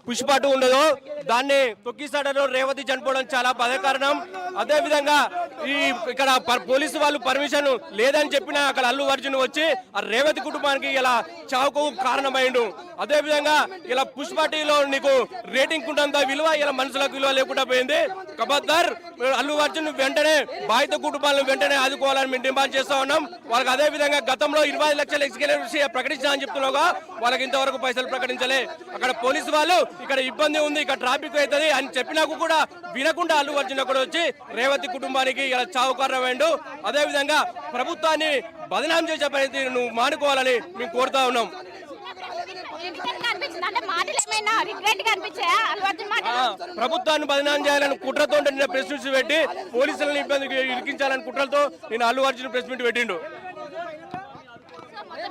పుష్ప 2 ఉండదో దాన్ని తొక్కిసాడలో రేవతి చనిపోవడం చాలా బాధాకరం. అదే విధంగా ఇక్కడ పోలీసు వాళ్ళు పర్మిషన్ లేదని చెప్పినా అక్కడ అల్లు అర్జున్ వచ్చి ఆ రేవతి కుటుంబానికి ఇలా చావుకు కారణమైండు. అదే విధంగా ఇలా పుష్ప 2లో నీకు రేటింగ్ ఉంటుందా విలువ, ఇలా మనుషులకు విలువ లేకుండా పోయింది. ఖబర్దార్ అల్లు అర్జున్ వెంటనే బాధిత కుటుంబాలను వెంటనే ఆదుకోవాలని మేము డిమాండ్ చేస్తా ఉన్నాం. వాళ్ళకి అదే విధంగా గతంలో 25 లక్షల ఎక్స్కేలెన్సీ ప్రకటించాలని చెప్తున్నాగా వాళ్ళకి ఇంతవరకు పైసలు ప్రకటించలే. అక్కడ పోలీసు వాళ్ళు ఇక్కడ ఇబ్బంది ఉంది, ఇక్కడ ట్రాఫిక్ అవుతుంది అని చెప్పినాకు కూడా వినకుండా అల్లు అర్జున్ అక్కడ వచ్చి రేవతి కుటుంబానికి ఇలా చావు కారణమైండు. అదే విధంగా ప్రభుత్వాన్ని బదనాం చేసే పరిస్థితి నువ్వు మానుకోవాలని మేము కోరుతా ఉన్నాం. ప్రభుత్వాన్ని బదనాం చేయాలని కుట్రతో నేను ప్రెస్ మీట్ పెట్టి పోలీసులను ఇబ్బందికి ఇరికించాలని కుట్రలతో నేను అల్లు అర్జున్ ప్రెస్ మీట్ పెట్టిండు.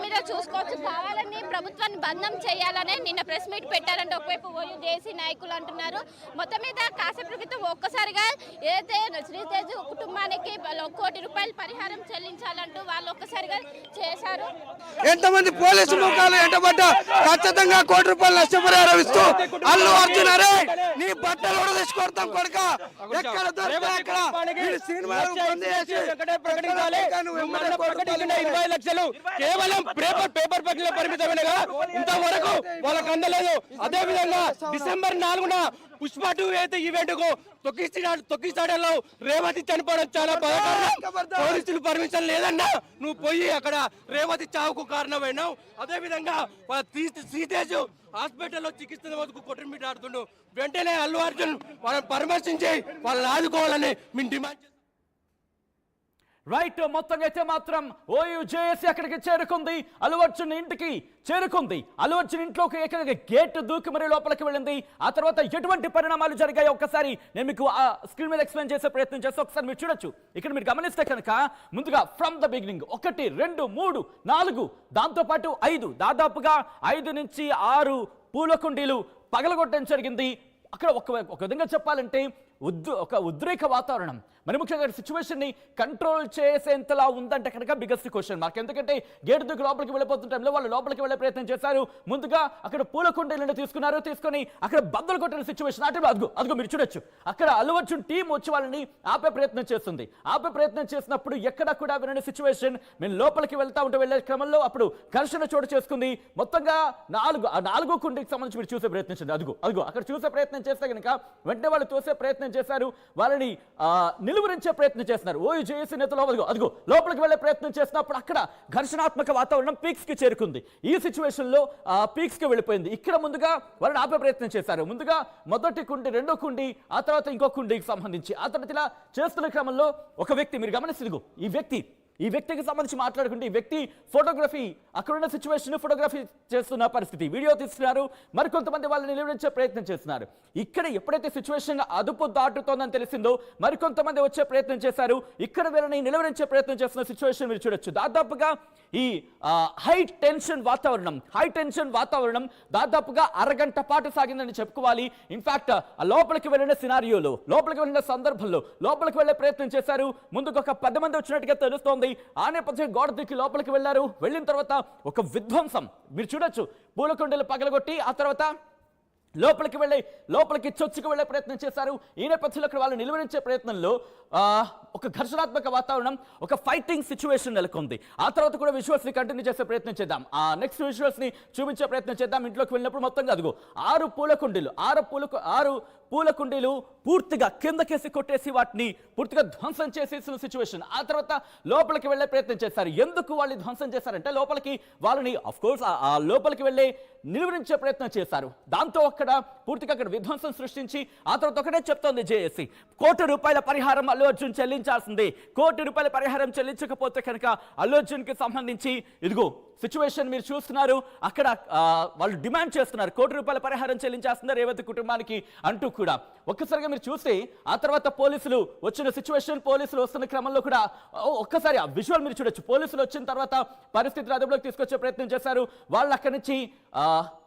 మీరు చూసుకోవచ్చు, కావాలని ప్రభుత్వాన్ని బంధం చేయాలని నిన్న ప్రెస్ మీట్ పెట్టారంటే ఒకవైపు ఓయూ జేఏసీ నాయకులు అంటున్నారు. మొత్తం మీద కాసేపు క్రితం ఒక్కసారిగా ఏదైతే శ్రీతేజ్ కుటుంబానికి 1 కోటి రూపాయలు పరిహారం చెల్లించాలంటూ వాళ్ళు ఒక్కసారిగా చేశారు. ఎంతమంది పోలీసు ముఖాలు ఎంటబడ్డా ఖచ్చితంగా 1 కోటి రూపాయలు నష్టపరిహారం ఇస్తూ అల్లు అర్జున్ అరే నీ బట్టలు కూడా తీసుకొడతాం కొడుక, ఎక్కడ దొరికితే అక్కడ 20 లక్షలు కేవలం పేపర్ పట్ల పరిమితమైనగా ఇంతవరకు వాళ్ళకు అందలేదు. అదే విధంగా డిసెంబర్ 4న పుష్ప 2 అయితే ఈవెంట్ కు తొక్కిసాడలో రేవతి చనిపోవడం చాలా బాధాకరం. పోలీసులు పర్మిషన్ లేదన్నా నువ్వు పోయి అక్కడ రేవతి చావుకు కారణమైనావు. అదే విధంగా శ్రీతేజ్ హాస్పిటల్లో చికిత్స వరకు కొట్టుమిట్టాడుతుండు. వెంటనే అల్లు అర్జున్ వాళ్ళని పరామర్శించి వాళ్ళని ఆదుకోవాలని మేము డిమాండ్. రైట్, మొత్తంగా అయితే మాత్రం ఓయూ జేఏసీ అక్కడికి చేరుకుంది, అల్లు అర్జున్ ఇంటికి చేరుకుంది. అల్లు అర్జున్ ఇంట్లోకి ఏకంగా గేట్ దూకి మరీ లోపలికి వెళ్ళింది. ఆ తర్వాత ఎటువంటి పరిణామాలు జరిగాయో ఒక్కసారి నేను మీకు ఆ స్క్రీన్ మీద ఎక్స్ప్లెయిన్ చేసే ప్రయత్నం చేస్తే ఒకసారి మీరు చూడొచ్చు. ఇక్కడ మీరు గమనిస్తే కనుక ముందుగా ఫ్రమ్ ద బిగినింగ్ 1, 2, 3, 4 దాంతోపాటు 5 దాదాపుగా 5 నుంచి 6 పూల కుండీలు పగలగొట్టడం జరిగింది. అక్కడ ఒక విధంగా చెప్పాలంటే ఒక ఉద్రేక వాతావరణం. మరి ముఖ్యంగా సిచ్యువేషన్ని కంట్రోల్ చేసేంతలా ఉందంటే కనుక బిగ్గెస్ట్ క్వశ్చన్ మార్క్. ఎందుకంటే గేటు దూకి లోపలికి వెళ్ళిపోతున్న టైంలో వాళ్ళు లోపలికి వెళ్ళే ప్రయత్నం చేశారు. ముందుగా అక్కడ పూల కుండీలను తీసుకొని అక్కడ బద్దలు కొట్టిన సిచ్యువేషన్. అంటే అదిగో మీరు చూడొచ్చు, అక్కడ అల్లు అర్జున్ టీం వచ్చి వాళ్ళని ఆపే ప్రయత్నం చేస్తుంది. ఆపే ప్రయత్నం చేసినప్పుడు ఎక్కడ కూడా వినని సిచ్యువేషన్. మేము లోపలికి వెళ్ళే క్రమంలో అప్పుడు ఘర్షణ చోటు చేసుకుంది. మొత్తంగా 4 కుండీకి సంబంధించి మీరు చూసే ప్రయత్నించండి. అదిగో అక్కడ చూసే ప్రయత్నం చేస్తే కనుక వెంటనే వాళ్ళు తోసే ప్రయత్నం చేశారు. వాళ్ళని నిలువరించే ప్రయత్నం చేస్తున్నారు. ఓయూ జేఏసీ నేతలు అదిగో లోపలికి వెళ్లే ప్రయత్నం చేసినప్పుడు అక్కడ ఘర్షణాత్మక వాతావరణం పీక్స్ కి చేరుకుంది. ఈ సిచ్యువేషన్ లో పీక్స్ కి వెళ్ళిపోయింది. ఇక్కడ ముందుగా వాళ్ళని ఆపే ప్రయత్నం చేశారు. ముందుగా మొదటి కుండి, 2వ కుండి, ఆ తర్వాత ఇంకో కుండికి సంబంధించి ఆ తర్వాత ఇలా చేస్తున్న క్రమంలో ఒక వ్యక్తి మీరు గమనిస్తే ఈ వ్యక్తికి సంబంధించి మాట్లాడుకుంటే ఈ వ్యక్తి ఫోటోగ్రఫీ అక్కడున్న సిచ్యువేషన్ ఫోటోగ్రఫీ చేస్తున్న పరిస్థితి, వీడియో తీస్తున్నారు. మరికొంతమంది వాళ్ళని నిలవరించే ప్రయత్నం చేస్తున్నారు. ఇక్కడ ఎప్పుడైతే సిచ్యువేషన్ అదుపు దాటుతోందని తెలిసిందో మరికొంతమంది వచ్చే ప్రయత్నం చేశారు. ఇక్కడ వీళ్ళని నిలవరించే ప్రయత్నం చేస్తున్న సిచ్యువేషన్ మీరు చూడొచ్చు. దాదాపుగా ఈ హై టెన్షన్ వాతావరణం దాదాపుగా అరగంట పాటు సాగిందని చెప్పుకోవాలి. ఇన్ఫాక్ట్ లోపలికి వెళ్ళిన సినారియోలో, లోపలికి వెళ్ళిన సందర్భంలో లోపలికి వెళ్ళే ప్రయత్నం చేశారు. ముందుకు ఒక 10 మంది వచ్చినట్టుగా తెలుస్తోంది. ఆ నేపథ్యం గోడ దిక్కి లోపలికి వెళ్ళారు. వెళ్ళిన తర్వాత ఒక విధ్వంసం మీరు చూడొచ్చు. పూలకొండలు పగలగొట్టి ఆ తర్వాత లోపలికి చొచ్చుకు వెళ్లే ప్రయత్నం చేశారు. ఈ నేపథ్యంలో అక్కడ వాళ్ళు నిలువరించే ప్రయత్నంలో ఒక ఘర్షణాత్మక వాతావరణం, ఒక ఫైటింగ్ సిచ్యువేషన్ నెలకొంది. ఆ తర్వాత కూడా విజువల్స్ ని కంటిన్యూ చేసే ప్రయత్నం చేద్దాం. ఆ నెక్స్ట్ విజువల్స్ ని చూపించే ప్రయత్నం చేద్దాం. ఇంట్లోకి వెళ్ళినప్పుడు మొత్తంగా అదిగో 6 పూల కుండీలు పూర్తిగా కిందకేసి కొట్టేసి వాటిని పూర్తిగా ధ్వంసం చేసేసిన సిచ్యువేషన్. ఆ తర్వాత లోపలికి వెళ్లే ప్రయత్నం చేశారు. ఎందుకు వాళ్ళు ధ్వంసం చేశారంటే వాళ్ళని ఆఫ్ కోర్స్ ఆ లోపలికి వెళ్ళే నిలువరించే ప్రయత్నం చేశారు. దాంతో పూర్తిగా అక్కడ విధ్వంసం సృష్టించి ఆ తర్వాత ఒకటే చెప్తోంది జేఏసీ, 1 కోటి రూపాయల పరిహారం అల్లు అర్జున్ చెల్లించాల్సిందే. 1 కోటి రూపాయల పరిహారం చెల్లించకపోతే కనుక అల్లు అర్జున్ కి సంబంధించి ఇదిగో సిచ్యువేషన్ మీరు చూస్తున్నారు. అక్కడ వాళ్ళు డిమాండ్ చేస్తున్నారు 1 కోటి రూపాయల పరిహారం చెల్లించాల్సిందే రేవతి కుటుంబానికి అంటూ కూడా. ఒక్కసారిగా మీరు చూస్తే ఆ తర్వాత పోలీసులు వచ్చిన సిచ్యువేషన్, పోలీసులు వస్తున్న క్రమంలో కూడా ఒక్కసారి ఆ విజువల్ మీరు చూడొచ్చు. పోలీసులు వచ్చిన తర్వాత పరిస్థితిని అదుపులోకి తీసుకొచ్చే ప్రయత్నం చేశారు. వాళ్ళు అక్కడి నుంచి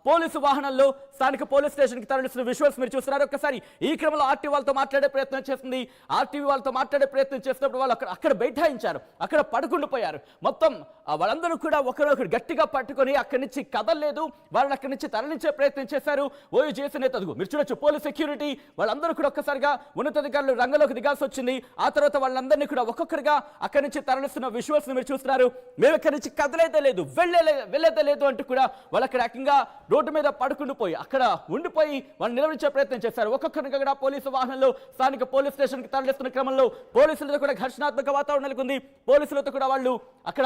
పోలీసు వాహనంలో స్థానిక పోలీస్ స్టేషన్ కి తరలిస్తున్న విజువల్స్ మీరు చూస్తున్నారు. ఒక్కసారి ఈ క్రమంలో ఆర్టీవీ వాళ్ళతో మాట్లాడే ప్రయత్నం చేస్తుంది. ఆర్టీవీ వాళ్ళతో మాట్లాడే ప్రయత్నం చేసినప్పుడు వాళ్ళు అక్కడ బైఠాయించారు, అక్కడ పడుకుండిపోయారు. మొత్తం వాళ్ళందరూ కూడా ఒకరొకరు గట్టిగా పట్టుకొని అక్కడి నుంచి కదలలేదు, వాళ్ళని అక్కడి నుంచి తరలించే ప్రయత్నం చేశారు ఓయూ జేఏసీ నేతలు. మీరు చూడొచ్చు పోలీస్ సెక్యూరిటీ వాళ్ళందరూ కూడా ఒక్కసారిగా ఉన్నతాధికారులు రంగంలోకి దిగాల్సి వచ్చింది. ఆ తర్వాత వాళ్ళందరినీ కూడా ఒక్కొక్కరిగా అక్కడి నుంచి తరలిస్తున్న విజువల్స్ మీరు చూస్తున్నారు. మేము ఇక్కడి నుంచి కదలేదే లేదు, వెళ్ళేదే లేదు అంటూ కూడా వాళ్ళు అక్కడ ఏకంగా రోడ్డు మీద పడుకుండిపోయి అక్కడ ఉండిపోయి వాళ్ళు నిలవరించే ప్రయత్నం చేశారు. ఒక్కొక్కరిగా కూడా పోలీసు వాహనంలో స్థానిక పోలీస్ స్టేషన్ కి తరలిస్తున్న క్రమంలో పోలీసులతో కూడా ఘర్షణాత్మక వాతావరణం నెలకొంది. పోలీసులతో కూడా వాళ్ళు అక్కడ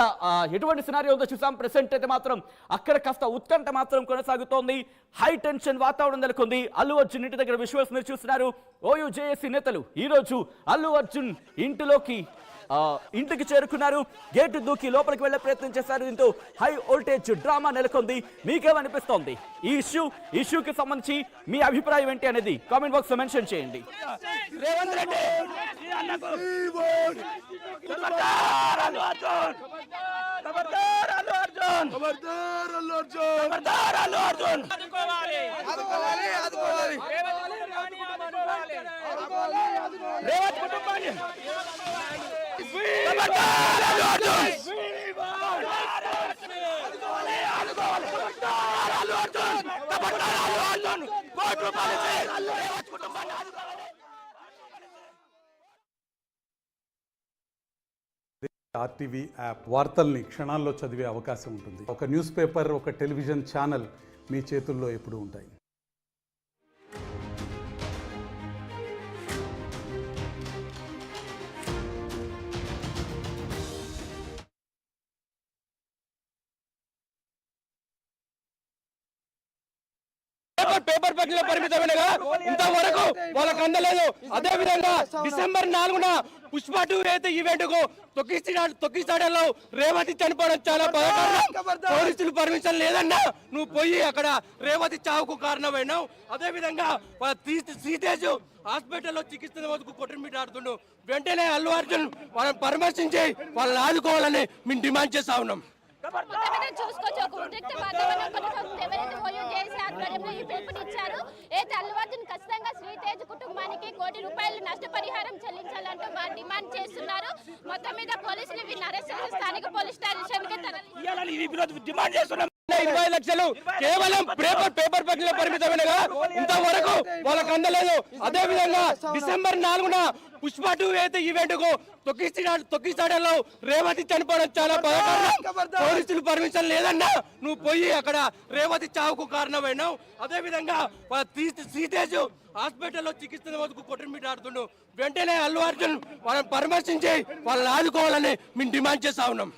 ఎటువంటి సినారియో ఉందో చూసాం. ప్రెసెంట్ అయితే మాత్రం అక్కడ కాస్త ఉత్కంఠ మాత్రం కొనసాగుతోంది. హై టెన్షన్ వాతావరణం నెలకొంది. అల్లు అర్జున్ ఇంటి దగ్గర విజువల్స్ మీరు చూస్తున్నారు. ఓయూ జేఏసీ నేతలు ఈ రోజు అల్లు అర్జున్ ఇంటికి చేరుకున్నారు. గేటు దూకి లోపలికి వెళ్లే ప్రయత్నం చేశారు. దీంతో హై వోల్టేజ్ డ్రామా నెలకొంది. మీకేమనిపిస్తోంది ఈ ఇష్యూకి సంబంధించి మీ అభిప్రాయం ఏంటి అనేది కామెంట్ బాక్స్ లో మెన్షన్ చేయండి. రేవంత్ రెడ్డి రేవంత్ కుటుంబాన్ని ఆర్టీవీ యాప్ వార్తల్ని క్షణాల్లో చదివే అవకాశం ఉంటుంది. ఒక న్యూస్ పేపర్, ఒక టెలివిజన్ ఛానల్ మీ చేతుల్లో ఎప్పుడూ ఉంటాయి. పేపర్ పట్ల పరిమితమైనగా ఇంతవరకు వాళ్ళకు అందలేదు. అదే విధంగా డిసెంబర్ 4న పుష్ప 2 అయితే ఈవెంట్ కు తొక్కిసాడలో రేవతి చనిపోవడం చాలా బాధాకరం. పోలీసులు పర్మిషన్ లేదన్నా నువ్వు పోయి అక్కడ రేవతి చావుకు కారణమైనావు. అదే విధంగా శ్రీతేజ్ హాస్పిటల్లో చికిత్స వరకు కొట్టుమిట్టాడుతుండు. వెంటనే అల్లు అర్జున్ వాళ్ళని పరామర్శించి వాళ్ళని ఆదుకోవాలని మేము డిమాండ్ చేస్తా ఉన్నాం. చూసుకోవచ్చు ఒక ఉద్రిక్త వాతావరణం కొనసాగుతుంది. ఎవరైతే ఓయూ జేఏసీ ఆధ్వర్యంలో ఈ పిలుపునిచ్చారు అయితే అల్లు అర్జున్ ఖచ్చితంగా శ్రీతేజ్ కుటుంబానికి ₹1 కోటి నష్టపరిహారం చెల్లించాలంటూ డిమాండ్ చేస్తున్నారు. మొత్తం మీద పోలీసులు వీరిని అరెస్ట్ చేసి స్థానిక పోలీస్ స్టేషన్ కి తరలించారు. 20 లక్షలు కేవలం పేపర్ పట్ల పరిమితమైనగా ఇంతవరకు వాళ్ళకు అందలేదు. అదే విధంగా డిసెంబర్ 4న పుష్ప 2 అయితే ఈవెంట్ కు తొక్కిసాడలో రేవతి చనిపోవడం చాలా బాధాకరం. పోలీసులు పర్మిషన్ లేదన్నా నువ్వు పోయి అక్కడ రేవతి చావుకు కారణమైనావు. అదే విధంగా శ్రీతేజ్ హాస్పిటల్లో చికిత్స వరకు కొట్టుమిట్టాడుతుండు. వెంటనే అల్లు అర్జున్ వాళ్ళని పరామర్శించి వాళ్ళని ఆదుకోవాలని మేము డిమాండ్ చేస్తా ఉన్నాం.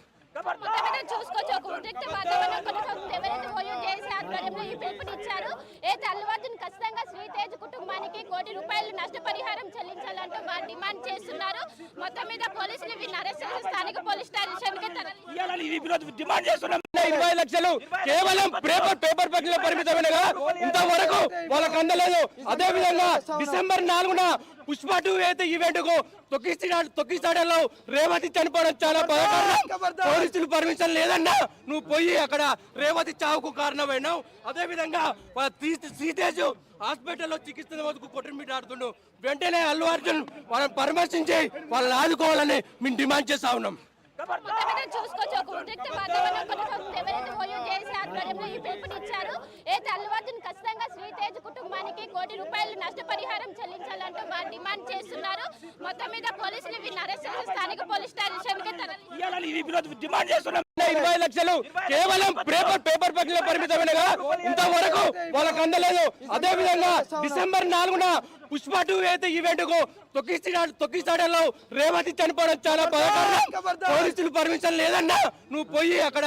చూసుకోవచ్చు ఒక ఉద్రిక్త వాతావరణం కొనసాగుతుంది. ఎవరైతే ఓయూ జేఏసీ ఆధ్వర్యంలో ఈ పిలుపునిచ్చారు అయితే అల్లు అర్జున్ ఖచ్చితంగా శ్రీతేజ్ కుటుంబానికి ₹1 కోటి నష్టపరిహారం చెల్లించాలంటూ డిమాండ్ చేస్తున్నారు. మొత్తం మీద పోలీసులు వీరిని అరెస్ట్ చేసి స్థానిక పోలీస్ స్టేషన్ కి తరలించారు. 20 లక్షలు కేవలం పేపర్ పట్ల పరిమితమైనగా ఇంతవరకు వాళ్ళకు అందలేదు. అదే విధంగా డిసెంబర్ 4న పుష్ప 2 అయితే ఈవెంట్ కు తొక్కిసాడలో రేవతి చనిపోవడం చాలా బాధాకరం. పోలీసులు పర్మిషన్ లేదన్నా నువ్వు పోయి అక్కడ రేవతి చావుకు కారణమైనావు. అదే విధంగా శ్రీతేజ్ హాస్పిటల్లో చికిత్స వరకు కొట్టుమిట్టాడుతుండు. వెంటనే అల్లు అర్జున్ వాళ్ళని పరామర్శించి వాళ్ళని ఆదుకోవాలని మేము డిమాండ్ చేస్తా ఉన్నాం. చూసుకోవచ్చు ఒక ఉద్రిక్త వాతావరణం కొనసాగుతుంది. ఎవరైతే ఓయూ జేఏసీ ఆధ్వర్యంలో ఈ పిలుపునిచ్చారు అయితే అల్లు అర్జున్ ఖచ్చితంగా శ్రీతేజ్ కుటుంబానికి ₹1 కోటి నష్టపరిహారం చెల్లించాలంటూ డిమాండ్ చేస్తున్నారు. మొత్తం మీద పోలీసులు వీరిని అరెస్ట్ చేసి స్థానిక పోలీస్ స్టేషన్ కి తరలించారు. 20 లక్షలు కేవలం పేపర్ పట్ల పరిమితమైనగా ఇంతవరకు వాళ్ళకు అందలేదు. అదే విధంగా డిసెంబర్ 4న పుష్ప 2 అయితే ఈవెంట్ కు తొక్కిసాడలో రేవతి చనిపోవడం చాలా బాధాకరం. పోలీసులు పర్మిషన్ లేదన్నా నువ్వు పోయి అక్కడ